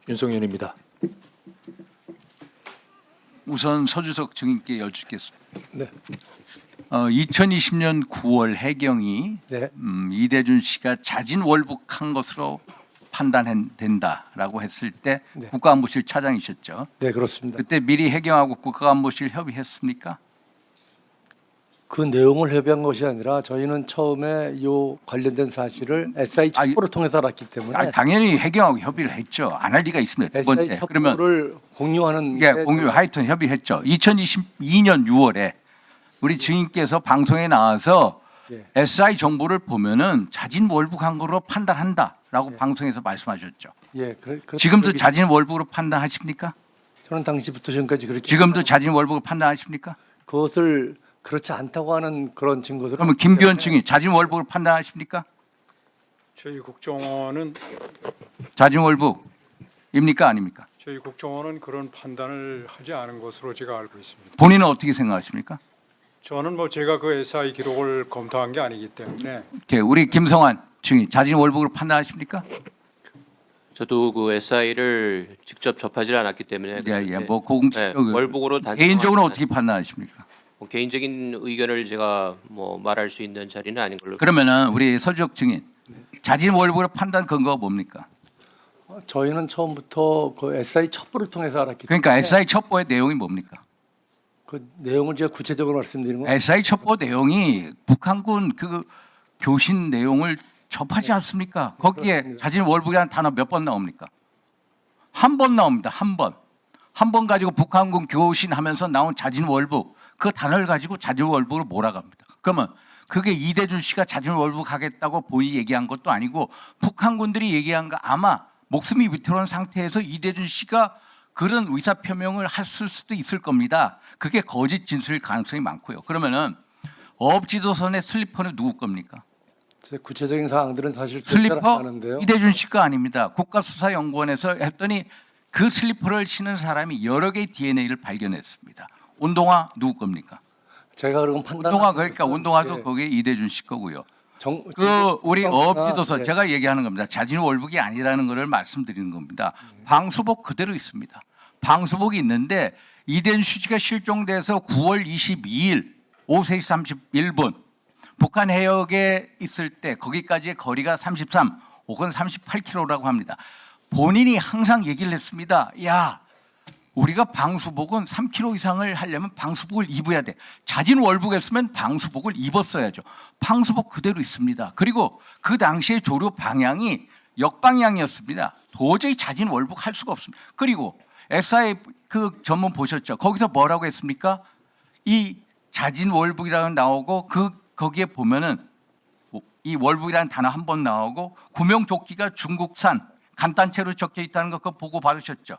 윤석열입니다. 우선 서주석 증인께 여쭙겠습니다. 네. 2020년 9월 해경이 네. 이대준 씨가 자진월북한 것으로 판단된다라고 했을 때 네. 국가안보실 차장이셨죠. 네, 그렇습니다. 그때 미리 해경하고 국가안보실 협의했습니까? 그 내용을 협의한 것이 아니라 저희는 처음에 요 관련된 사실을 SI 첩보를 통해서 알았기 때문에 당연히 해경하고 협의를 했죠. 안 할 리가 있습니다. 두 번째. SI 그러면 첩보를 공유하는 예, 게 공유 하여튼 협의했죠. 2022년 6월에 우리 증인께서 방송에 나와서 예. SI 정보를 보면은 자진월북한 거로 판단한다라고 예. 방송에서 말씀하셨죠. 예, 지금도 자진월북으로 판단하십니까? 저는 당시부터 지금까지 그렇게 지금도 자진월북을 판단하십니까? 그것을 그렇지 않다고 하는 그런 증거들은 그러면 김규현 증인 자진월북을 판단하십니까? 저희 국정원은 자진월북입니까 아닙니까? 그런 판단을 하지 않은 것으로 제가 알고 있습니다. 본인은 어떻게 생각하십니까? 저는 제가 그 SI 기록을 검토한 게 아니기 때문에 오케이, 우리 김성환 증인 자진월북으로 판단하십니까? 저도 그 SI를 직접 접하지 않았기 때문에 예, 뭐 공식적으로 월북으로 개인적으로 어떻게 판단하십니까? 개인적인 의견을 제가 말할 수 있는 자리는 아닌 걸로. 그러면은 우리 서주석 증인 자진월북으로 판단 근거가 뭡니까? 저희는 처음부터 그 SI 첩보를 통해서 알았기 그러니까 때문에 SI 첩보의 내용이 뭡니까? 그 내용을 제가 구체적으로 말씀드리는 건 SI 첩보 내용이 북한군 그 교신 내용을 접하지 않습니까? 거기에 그렇습니다. 자진월북이라는 단어 몇 번 나옵니까? 한 번 나옵니다. 한 번. 한 번 가지고 북한군 교신하면서 나온 자진월북 그 단어를 가지고 자진월북을 몰아갑니다. 그러면 그게 이대준 씨가 자진월북하겠다고 본인이 얘기한 것도 아니고 북한군들이 얘기한 거 아마 목숨이 위태로운 상태에서 이대준 씨가 그런 의사표명을 했을 수도 있을 겁니다. 그게 거짓 진술일 가능성이 많고요. 그러면은 어업지도선의 슬리퍼는 누구 겁니까? 제 구체적인 사항들은 사실 특별히 슬리퍼 않은데요. 이대준 씨가 아닙니다. 국가수사연구원에서 했더니 그 슬리퍼를 신은 사람이 여러 개의 DNA를 발견했습니다. 운동화 누구 겁니까? 제가 그런 판단 운동화 그러니까 운동화도 거기에 이대준 씨 거고요. 그 우리 어업지도선 제가 얘기하는 겁니다. 자진월북이 아니라는 것을 말씀드리는 겁니다. 방수복 그대로 있습니다. 방수복이 있는데 이대준 씨가 실종돼서 9월 22일 오후 3시 31분 북한 해역에 있을 때 거기까지의 거리가 33 혹은 38km라고 합니다. 본인이 항상 얘기를 했습니다. 야, 우리가 방수복은 3km 이상을 하려면 방수복을 입어야 돼. 자진월북했으면 방수복을 입었어야죠. 방수복 그대로 있습니다. 그리고 그 당시의 조류 방향이 역방향이었습니다. 도저히 자진월북할 수가 없습니다. 그리고 SI 그 전문 보셨죠? 거기서 뭐라고 했습니까? 이 자진월북이라고 나오고 거기에 보면은 이 월북이라는 단어 한 번 나오고 구명조끼가 중국산 간단체로 적혀 있다는 거 그거 보고 받으셨죠?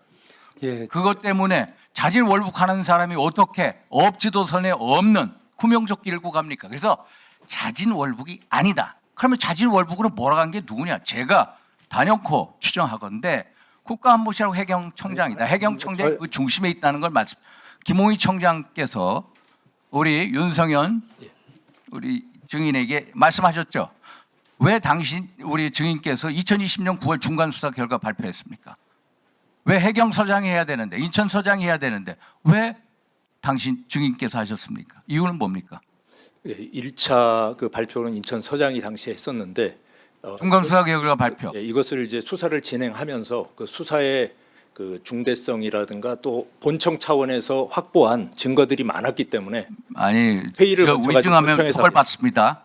예, 그것 때문에 자진월북하는 사람이 어떻게 어업지도선에 없는 구명조끼를 입고 갑니까? 그래서 자진월북이 아니다. 그러면 자진월북으로 몰아간 게 누구냐? 제가 단연코 추정하건대 국가안보실하고 해경청장이다. 해경청장이 그 중심에 있다는 걸 말씀. 김홍희 청장께서 우리 윤성현 우리 증인에게 말씀하셨죠. 왜 당신 우리 증인께서 2020년 9월 중간 수사 결과 발표했습니까? 왜 해경서장이 해야 되는데 인천서장이 해야 되는데 왜 당신 증인께서 하셨습니까? 이유는 뭡니까? 1차 그 발표는 인천 서장이 당시에 했었는데 중간 수사 결과 발표. 이것을 이제 수사를 진행하면서 그 수사의 그 중대성이라든가 또 본청 차원에서 확보한 증거들이 많았기 때문에 아니 회의를 저 거쳐가지고 위증하면 본청에서 처벌받습니다.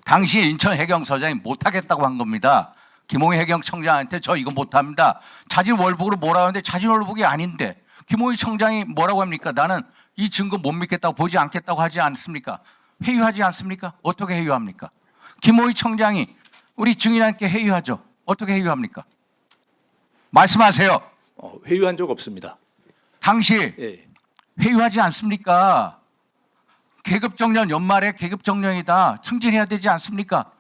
당시 인천 해경서장이 못하겠다고 한 겁니다. 김홍희 해경청장한테 저 이거 못합니다. 자진월북으로 몰아가는데 자진월북이 아닌데 김홍희 청장이 뭐라고 합니까? 나는 이 증거 못 믿겠다고 보지 않겠다고 하지 않습니까? 회유하지 않습니까? 어떻게 회유합니까? 김홍희 청장이 우리 증인한테 회유하죠. 어떻게 회유합니까? 말씀하세요. 회유한 적 없습니다. 당시 예. 회유하지 않습니까? 계급정년 연말에 계급정년이다. 승진해야 되지 않습니까?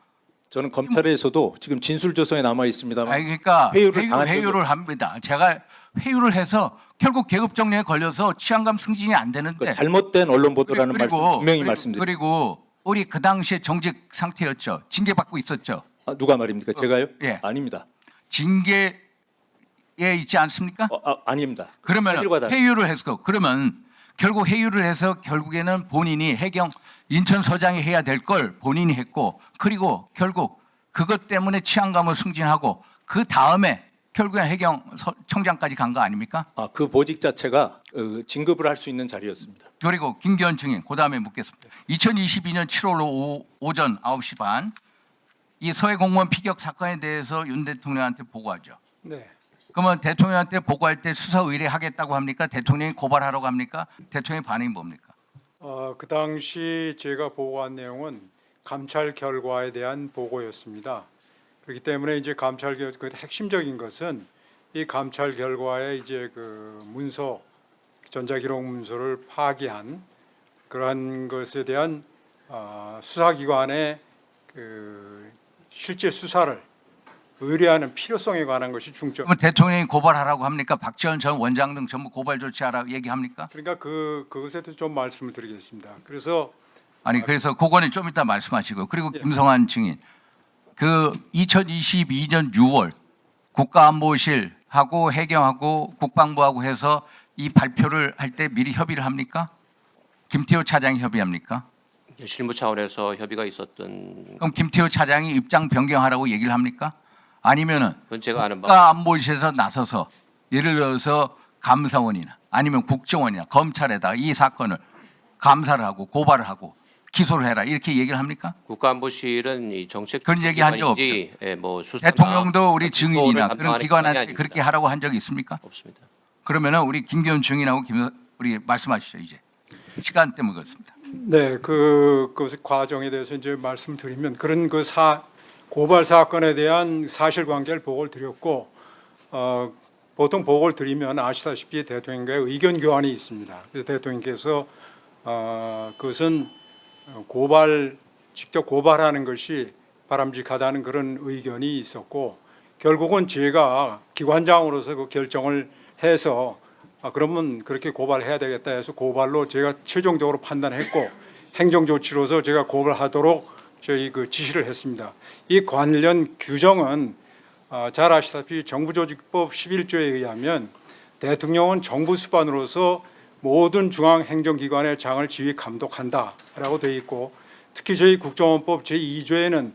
저는 검찰에서도 지금 진술조서에 남아 있습니다만 아니, 그러니까 회유를 회유를 합니다. 제가 회유를 해서 결국 계급정년에 걸려서 치안감 승진이 안 되는데 잘못된 언론 보도라는 말씀 분명히 말씀드립니다. 그리고 우리 그 당시에 정직 상태였죠. 징계받고 있었죠. 누가 말입니까? 제가요? 예. 아닙니다. 징계에 있지 않습니까? 아닙니다. 그러면 사실과 다릅니다. 회유를 해서 그러면 결국 회유를 해서 결국에는 본인이 해경 인천서장이 해야 될 걸 본인이 했고 그리고 결국 그것 때문에 치안감을 승진하고 그 다음에 결국엔 해경 청장까지 간 거 아닙니까? 그 보직 자체가 진급을 할 수 있는 자리였습니다. 그리고 김기현 증인 그 다음에 묻겠습니다. 2022년 7월 오전 9시 반 이 서해 공무원 피격 사건에 대해서 윤 대통령한테 보고하죠. 네. 그러면 대통령한테 보고할 때 수사 의뢰하겠다고 합니까? 대통령이 고발하라고 합니까? 대통령의 반응이 뭡니까? 그 당시 제가 보고한 내용은 감찰 결과에 대한 보고였습니다. 그렇기 때문에 이제 감찰 그 핵심적인 것은 이 감찰 결과에 이제 그 문서 전자기록 문서를 파기한 그러한 것에 대한 수사기관의 그 실제 수사를 의뢰하는 필요성에 관한 것이 중점. 그러면 대통령이 고발하라고 합니까? 박지원 전 원장 등 전부 고발 조치하라고 얘기합니까? 그러니까 그것에 대해서 좀 말씀을 드리겠습니다. 그래서 아니 그래서 그거는 좀 이따 말씀하시고요. 그리고 김성환 증인 그 2022년 6월 국가안보실하고 해경하고 국방부하고 해서 이 발표를 할 때 미리 협의를 합니까? 김태호 차장이 협의합니까? 실무 차원에서 협의가 있었던 그럼 김태호 차장이 입장 변경하라고 얘기를 합니까? 아니면은 건 제가 아는 바 국가안보실에서 나서서 예를 들어서 감사원이나 아니면 국정원이나 검찰에다 이 사건을 감사를 하고 고발을 하고 기소를 해라 이렇게 얘기를 합니까? 국가안보실은 이 정책 그런 얘기 한 적 기관인지, 뭐 수사나 대통령도 우리 수사를 증인이나 그런 담당하는 기관한테 기관이 그렇게 아닙니다. 하라고 한 적이 있습니까? 없습니다. 그러면은 우리 김기현 증인하고 우리 말씀하시죠 이제 시간 때문에 그렇습니다. 네, 그 과정에 대해서 이제 말씀드리면 그런 고발 사건에 대한 사실관계를 보고를 드렸고 보통 보고를 드리면 아시다시피 대통령과의 의견 교환이 있습니다. 그래서 대통령께서 그것은 직접 고발하는 것이 바람직하다는 그런 의견이 있었고 결국은 제가 기관장으로서 그 결정을 해서 그러면 그렇게 고발해야 되겠다 해서 고발로 제가 최종적으로 판단했고 행정조치로서 제가 고발하도록 저희 그 지시를 했습니다. 이 관련 규정은 잘 아시다시피 정부조직법 11조에 의하면 대통령은 정부 수반으로서 모든 중앙행정기관의 장을 지휘 감독한다라고 되어 있고 특히 저희 국정원법 제2조에는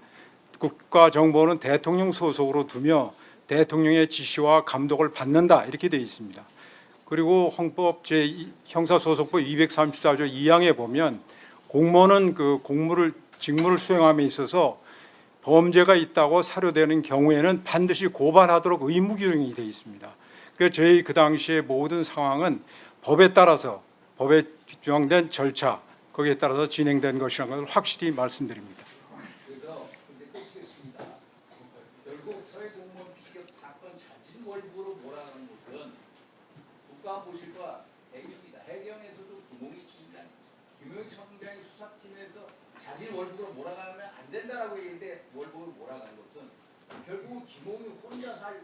국가정보는 대통령 소속으로 두며 대통령의 지시와 감독을 받는다 이렇게 되어 있습니다. 그리고 헌법 형사소송법 234조 2항에 보면 공무원은 그 직무를 수행함에 있어서 범죄가 있다고 사료되는 경우에는 반드시 고발하도록 의무 규정이 되어 있습니다. 그래서 저희 그 당시의 모든 상황은 법에 따라서 법에 규정된 절차 거기에 따라서 진행된 것이라는 것을 확실히 말씀드립니다. 그래서 이제 끝이겠습니다. 결국 서해 공무원 피격 사건 자진 월부로 몰아가는 것은 국가안보실과 해경입니다. 해경에서도 김홍희 총장, 김용희 청장이 수사팀에서 자진 월북으로 몰아가면 안 된다라고 얘기했는데 월북으로 몰아가는 것은 결국은 김홍희 혼자 살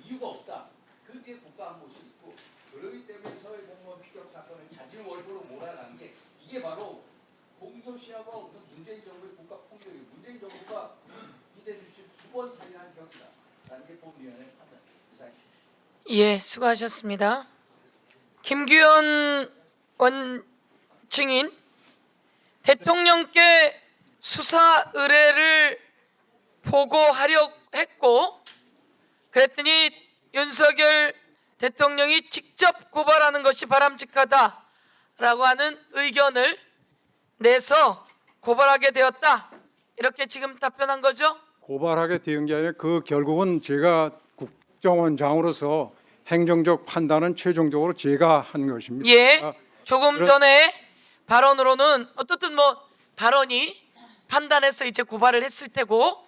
이유가 없다. 그 뒤에 국가안보실 있고 그러기 때문에 서해 공무원 피격 사건을 자진 월북으로 몰아가는 게 이게 바로 공소시효가 없는 문재인 정부의 국가 폭력이 문재인 정부가 이대주 씨 두 번 살인한 격이다라는 게 법위원회의 판단. 예, 수고하셨습니다. 김규현 원 증인, 대통령께 수사 의뢰를 보고하려 했고 그랬더니 윤석열 대통령이 직접 고발하는 것이 바람직하다라고 하는 의견을 내서 고발하게 되었다. 이렇게 지금 답변한 거죠? 고발하게 된 게 아니라 그 결국은 제가 국정원장으로서 행정적 판단은 최종적으로 제가 한 것입니다. 예. 조금 그럼- 전에 발언으로는 어떻든 뭐 발언이 판단해서 이제 고발을 했을 테고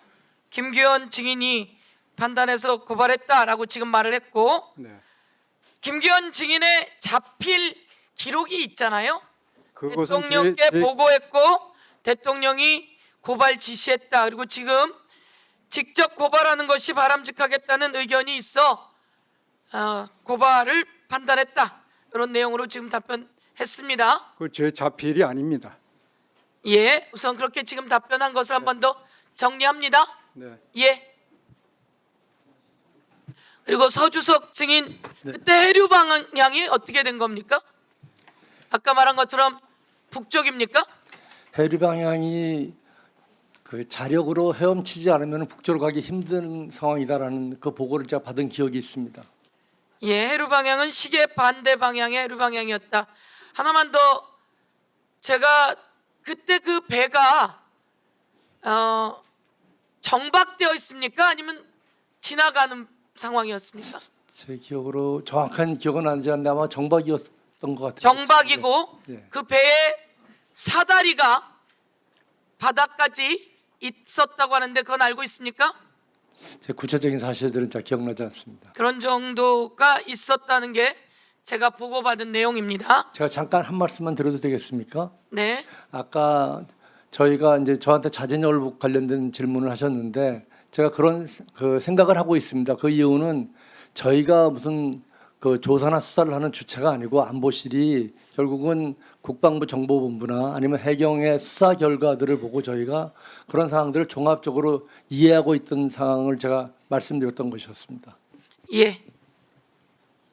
김규현 증인이 판단해서 고발했다라고 지금 말을 했고 네. 김규현 증인의 자필 기록이 있잖아요. 그것은 대통령께 보고했고 대통령이 고발 지시했다. 그리고 지금 직접 고발하는 것이 바람직하겠다는 의견이 있어 고발을 판단했다. 이런 내용으로 지금 답변했습니다. 제 자필이 아닙니다. 예, 우선 그렇게 지금 답변한 것을 한 번 더 정리합니다. 네. 예. 그리고 서주석 증인 그때 해류 방향이 어떻게 된 겁니까? 아까 말한 것처럼 북쪽입니까? 해류 방향이 그 자력으로 헤엄치지 않으면 북쪽으로 가기 힘든 상황이다라는 그 보고를 제가 받은 기억이 있습니다. 예, 해류 방향은 시계 반대 방향의 해류 방향이었다. 하나만 더, 제가 그때 그 배가 정박되어 있습니까? 아니면 지나가는 상황이었습니까? 제 기억으로 정확한 기억은 나지 않는데 아마 정박이었던 것 같아요. 정박이고 네. 그 배의 사다리가 바닥까지 있었다고 하는데 그건 알고 있습니까? 제 구체적인 사실들은 잘 기억나지 않습니다. 그런 정도가 있었다는 게 제가 보고받은 내용입니다. 제가 잠깐 한 말씀만 드려도 되겠습니까? 네. 아까 저희가 이제 저한테 자진월북 관련된 질문을 하셨는데 제가 그런 그 생각을 하고 있습니다. 그 이유는 저희가 무슨 그 조사나 수사를 하는 주체가 아니고 안보실이 결국은 국방부 정보본부나 아니면 해경의 수사 결과들을 보고 저희가 그런 상황들을 종합적으로 이해하고 있던 상황을 제가 말씀드렸던 것이었습니다. 예.